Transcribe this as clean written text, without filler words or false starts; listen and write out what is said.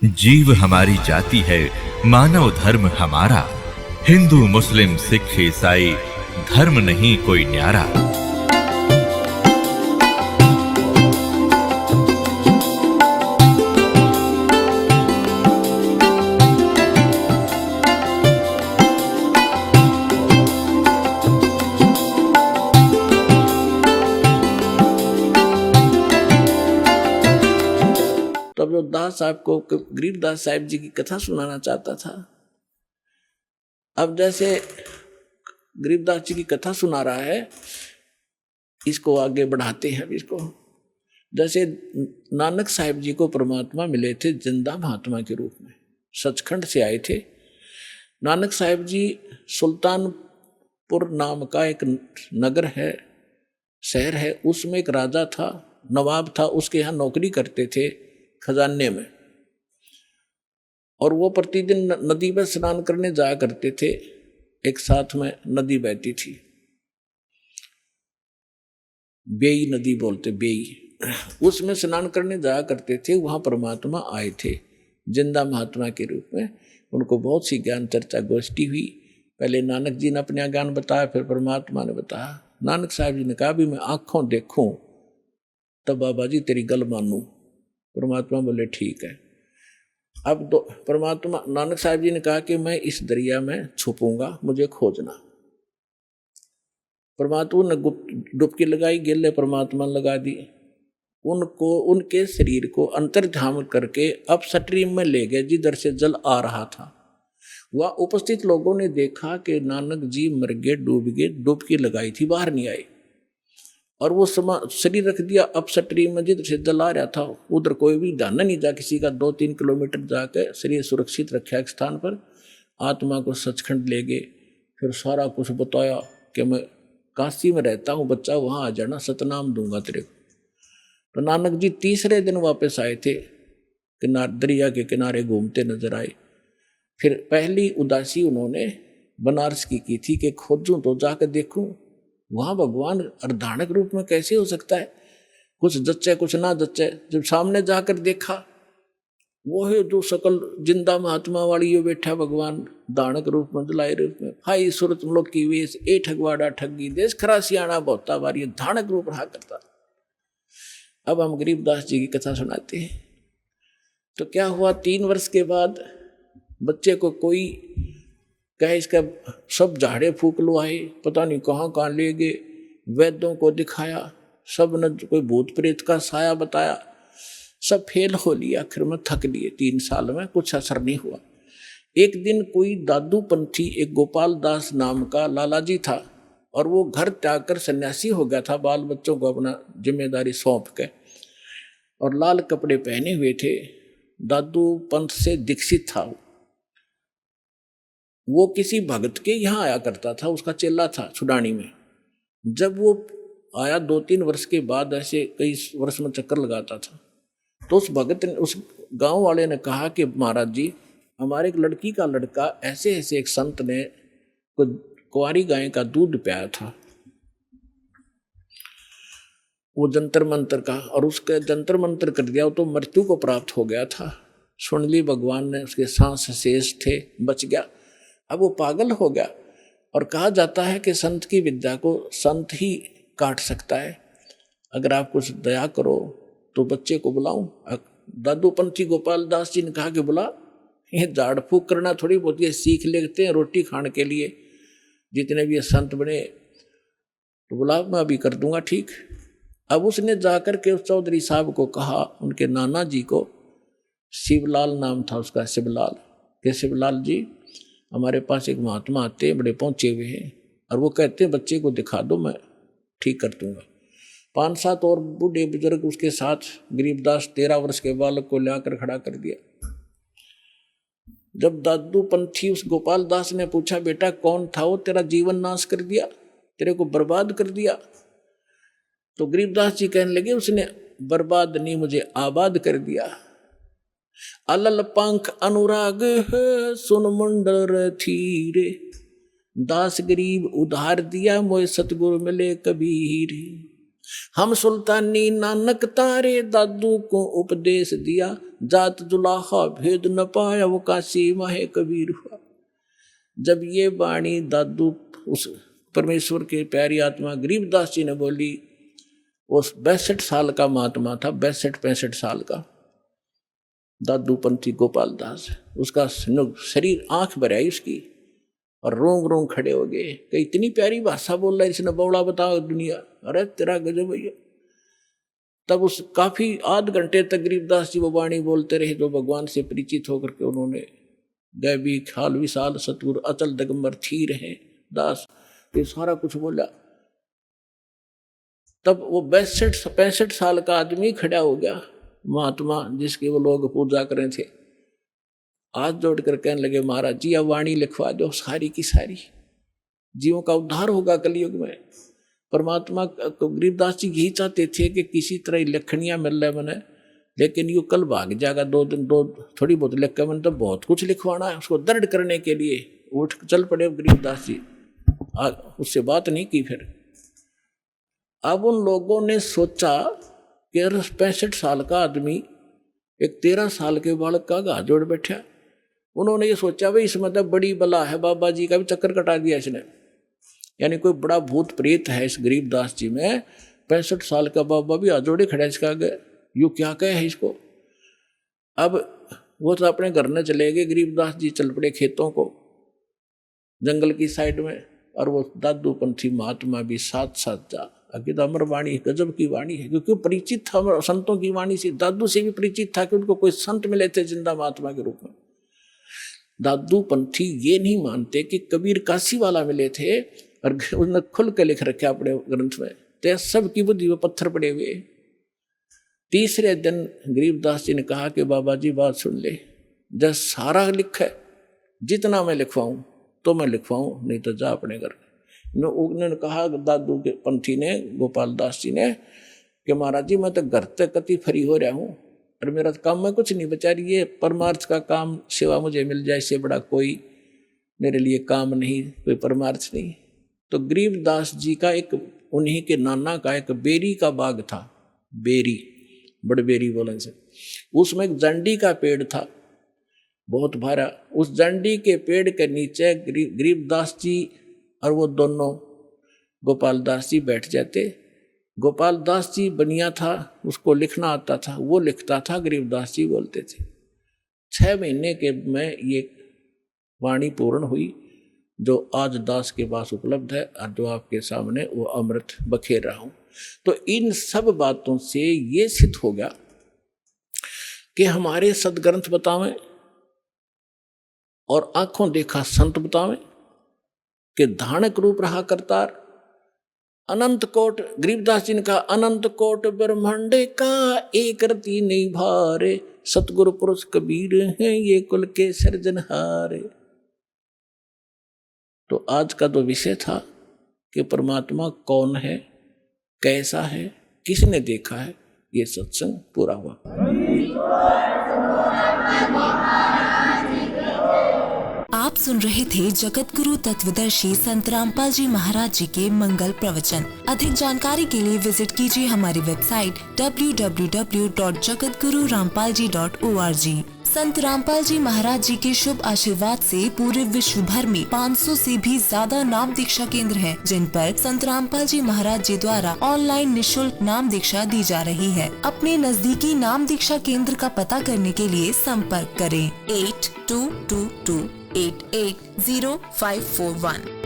जीव हमारी जाति है, मानव धर्म हमारा। हिंदू मुस्लिम सिख ईसाई धर्म नहीं कोई न्यारा। तो अब जो दास साहब को गरीबदास साहब जी की कथा सुनाना चाहता था। अब जैसे गरीबदास जी की कथा सुना रहा है, इसको आगे बढ़ाते हैं। इसको जैसे नानक साहब जी को परमात्मा मिले थे जिंदा महात्मा के रूप में, सचखंड से आए थे। नानक साहब जी सुल्तानपुर नाम का एक नगर है, शहर है, उसमें एक राजा था, नवाब था, उसके यहाँ नौकरी करते थे खजाने में। और वो प्रतिदिन नदी में स्नान करने जाया करते थे। एक साथ में नदी बहती थी, बेई नदी बोलते, बेई, उसमें स्नान करने जाया करते थे। वहां परमात्मा आए थे जिंदा महात्मा के रूप में। उनको बहुत सी ज्ञान चर्चा गोष्ठी हुई। पहले नानक जी ने अपना ज्ञान बताया, फिर परमात्मा ने बताया। नानक साहब जी ने कहा भी मैं आंखों देखूं तब बाबा जी तेरी गल मानूं। परमात्मा बोले ठीक है। अब तो परमात्मा, नानक साहब जी ने कहा कि मैं इस दरिया में छुपूंगा, मुझे खोजना। परमात्मा ने डुबकी लगाई, गेले परमात्मा लगा दी। उनको, उनके शरीर को अंतर्ध्यान करके अब स्ट्रीम में ले गए जिधर से जल आ रहा था। वह उपस्थित लोगों ने देखा कि नानक जी मर गए, डूब गए, डुबकी लगाई थी, बाहर नहीं आए। और वो शरीर रख दिया अब स्ट्रीम में जिधर से जल आ रहा था। उधर कोई भी ध्यान नहीं जा किसी का। 2-3 किलोमीटर जाकर शरीर सुरक्षित रखा एक स्थान पर। आत्मा को सचखंड ले गए। फिर सारा कुछ बताया कि मैं काशी में रहता हूँ बच्चा, वहाँ आ जाना, सतनाम दूंगा तेरे को। तो नानक जी तीसरे दिन वापस आए थे, दरिया के किनारे घूमते नजर आए। फिर पहली उदासी उन्होंने बनारस की थी कि खोजूं तो जाकर देखूं वहां भगवान अर्धानक रूप में कैसे हो सकता है, कुछ जच्चे कुछ ना जच्चे। जब सामने जाकर देखा, वो है जो सकल जिंदा महात्मा वाली यो बैठा भगवान दानक रूप में, दुलाय रूप में। हाई सूरत मुल्क की वेश, ए ठगवाड़ा ठगी देश, खरा सियाणा बहुता बारी, धानक रूप रहा करता। अब हम गरीबदास जी की कथा सुनाते हैं। तो क्या हुआ, 3 वर्ष के बाद बच्चे को कोई कहे इसका सब झाड़े फूक लो आए, पता नहीं कहाँ कहाँ ले गए, वैद्यों को दिखाया, सब ने कोई भूत प्रेत का साया बताया, सब फेल हो लिया। आखिर में थक लिए, 3 साल में कुछ असर नहीं हुआ। एक दिन कोई दादू पंथी, एक गोपाल दास नाम का लाला जी था, और वो घर त्याग कर सन्यासी हो गया था, बाल बच्चों को अपना जिम्मेदारी सौंप के, और लाल कपड़े पहने हुए थे। दादू पंथ से दीक्षित था। वो किसी भगत के यहाँ आया करता था, उसका चेला था छुडानी में। जब वो आया 2-3 वर्ष के बाद, ऐसे कई वर्ष में चक्कर लगाता था, तो उस भगत ने, उस गांव वाले ने कहा कि महाराज जी, हमारे एक लड़की का लड़का ऐसे ऐसे एक संत ने कुंवारी गाय का दूध पियाया था, वो जंतर मंतर का, और उसके जंतर मंतर कर दिया तो मृत्यु को प्राप्त हो गया था। सुन ली भगवान ने, उसके सांस शेष थे, बच गया। अब वो पागल हो गया। और कहा जाता है कि संत की विद्या को संत ही काट सकता है। अगर आप कुछ दया करो तो बच्चे को बुलाऊं। दादू पंथी गोपाल दास जी ने कहा कि बुला, ये झाड़ फूक करना थोड़ी बहुत ये सीख लेते हैं रोटी खाने के लिए, जितने भी ये संत बने, तो बुला, मैं अभी कर दूंगा ठीक। अब उसने जाकर के उस चौधरी साहब को कहा, उनके नाना जी को, शिवलाल नाम था उसका, शिवलाल, के शिवलाल जी, हमारे पास एक महात्मा आते हैं, बड़े पहुंचे हुए हैं, और वो कहते हैं बच्चे को दिखा दो, मैं ठीक कर दूंगा। 5-7 और बूढ़े बुजुर्ग उसके साथ, गरीबदास 13 वर्ष के बालक को लाकर खड़ा कर दिया। जब दादू पंथी उस गोपाल दास ने पूछा, बेटा कौन था वो, तेरा जीवन नाश कर दिया, तेरे को बर्बाद कर दिया? तो गरीबदास जी कहने लगे, उसने बर्बाद नहीं, मुझे आबाद कर दिया। अलल पंख अनुराग है, सुन मुंडर थीरे, दास गरीब उधार दिया, मोए सतगुरु मिले कबीर। हम सुल्तानी नानक तारे, दादू को उपदेश दिया, जात जुलाहा भेद न पाया, वो काशी माहे कबीर हुआ। जब ये वाणी दादू उस परमेश्वर के प्यारी आत्मा गरीबदास जी ने बोली, उस 62 साल का महात्मा था, 62-65 साल का दादू पंथी गोपाल दास। उसका शरीर आंख भर आई उसकी और रोंग रोंग खड़े हो गए कि इतनी प्यारी भाषा बोल रहा है, इसने बौड़ा बताओ दुनिया, अरे तेरा गजब भैया। तब उस काफी आध घंटे तक गरीबदास जी वो वाणी बोलते रहे, जो भगवान से परिचित होकर के उन्होंने गैबी खाल विशाल सतगुरु अचल दिगंबर थी रहे दास, ये सारा कुछ बोला। तब वो 62-65 साल का आदमी खड़ा हो गया, महात्मा जिसकी वो लोग पूजा करें थे, हाथ जोड़कर कहने लगे, महाराज जी अब वाणी लिखवा दो सारी की सारी, जीवों का उद्धार होगा कलयुग में। परमात्मा को गरीबदास जी यही चाहते थे कि किसी तरह लिखनियाँ मिल रहा मैंने, लेकिन यू कल भाग जाएगा 2 दिन, 2 थोड़ी बहुत लिख के मैंने तो बहुत कुछ लिखवाना है। उसको दृढ़ करने के लिए उठ चल पड़े गरीबदास जी, उससे बात नहीं की। फिर अब उन लोगों ने सोचा कि 65 साल का आदमी एक 13 साल के बालक का घात जोड़ बैठा। उन्होंने ये सोचा भाई इसमें तो बड़ी बला है, बाबा जी का भी चक्कर कटा दिया इसने, यानी कोई बड़ा भूत प्रेत है इस गरीबदास जी में। 65 साल का बाबा भी हाथ जोड़े खड़ा इसका आगे, यू क्या कहे है इसको। अब वो तो अपने घर में चले गए, गरीबदास जी चल पड़े खेतों को, जंगल की साइड में, और वो दादू पंथी महात्मा भी साथ साथ जा। आगे तो अमर वाणी गजब की वाणी है, क्योंकि परिचित था संतों की वाणी से, दादू से भी परिचित था कि उनको कोई संत मिले थे जिंदा महात्मा के रूप में। दादू पंथी ये नहीं मानते कि कबीर काशी वाला मिले थे, और उन्होंने खुल के लिख रखे अपने ग्रंथ में, तो सब की बुद्धि में पत्थर पड़े हुए। तीसरे दिन गरीबदास जी ने कहा कि बाबा जी बात सुन ले, जब सारा लिखा जितना मैं लिखवाऊं तो मैं लिखवाऊं, नहीं तो जा अपने घर। उन्होंने कहा दादू के पंथी ने, गोपाल दास जी ने, कि महाराज जी मैं तो घर तक कति फ्री हो रहा हूँ और मेरा काम में कुछ नहीं बचा रही है, परमार्थ का काम सेवा मुझे मिल जाए, इससे बड़ा कोई मेरे लिए काम नहीं, कोई परमार्थ नहीं। तो गरीबदास जी का एक, उन्हीं के नाना का एक बेरी का बाग था, बेरी बड़ बेरी बोलन से, उसमें एक जंडी का पेड़ था बहुत भारा। उस जंडी के पेड़ के नीचे गरीबदास जी और वो दोनों गोपाल दास जी बैठ जाते। गोपाल दास जी बनिया था, उसको लिखना आता था, वो लिखता था, गरीबदास जी बोलते थे। 6 महीने के में ये वाणी पूर्ण हुई जो आज दास के पास उपलब्ध है, और जो आपके सामने वो अमृत बखेर रहा हूं। तो इन सब बातों से ये सिद्ध हो गया कि हमारे सदग्रंथ बतावें और आंखों देखा संत बतावें कि धानक रूप रहा करतार। अनंत कोट, गरीबदास जी ने कहा, अनंत कोट ब्रह्मांडे का एक रति नहीं भारे, सतगुरु पुरुष कबीर हैं ये कुल के सृजनहारे। तो आज का तो विषय था कि परमात्मा कौन है, कैसा है, किसने देखा है, ये सत्संग पूरा हुआ। आप सुन रहे थे जगत गुरु तत्वदर्शी संत रामपाल जी महाराज जी के मंगल प्रवचन। अधिक जानकारी के लिए विजिट कीजिए हमारी वेबसाइट www.jagatgururampalji.org। संत रामपाल जी महाराज जी के शुभ आशीर्वाद से पूरे विश्व भर में 500 से भी ज्यादा नाम दीक्षा केंद्र हैं, जिन पर संत रामपाल जी महाराज जी द्वारा ऑनलाइन निशुल्क नाम दीक्षा दी जा रही है। अपने नजदीकी नाम दीक्षा केंद्र का पता करने के लिए संपर्क करें 8222880541।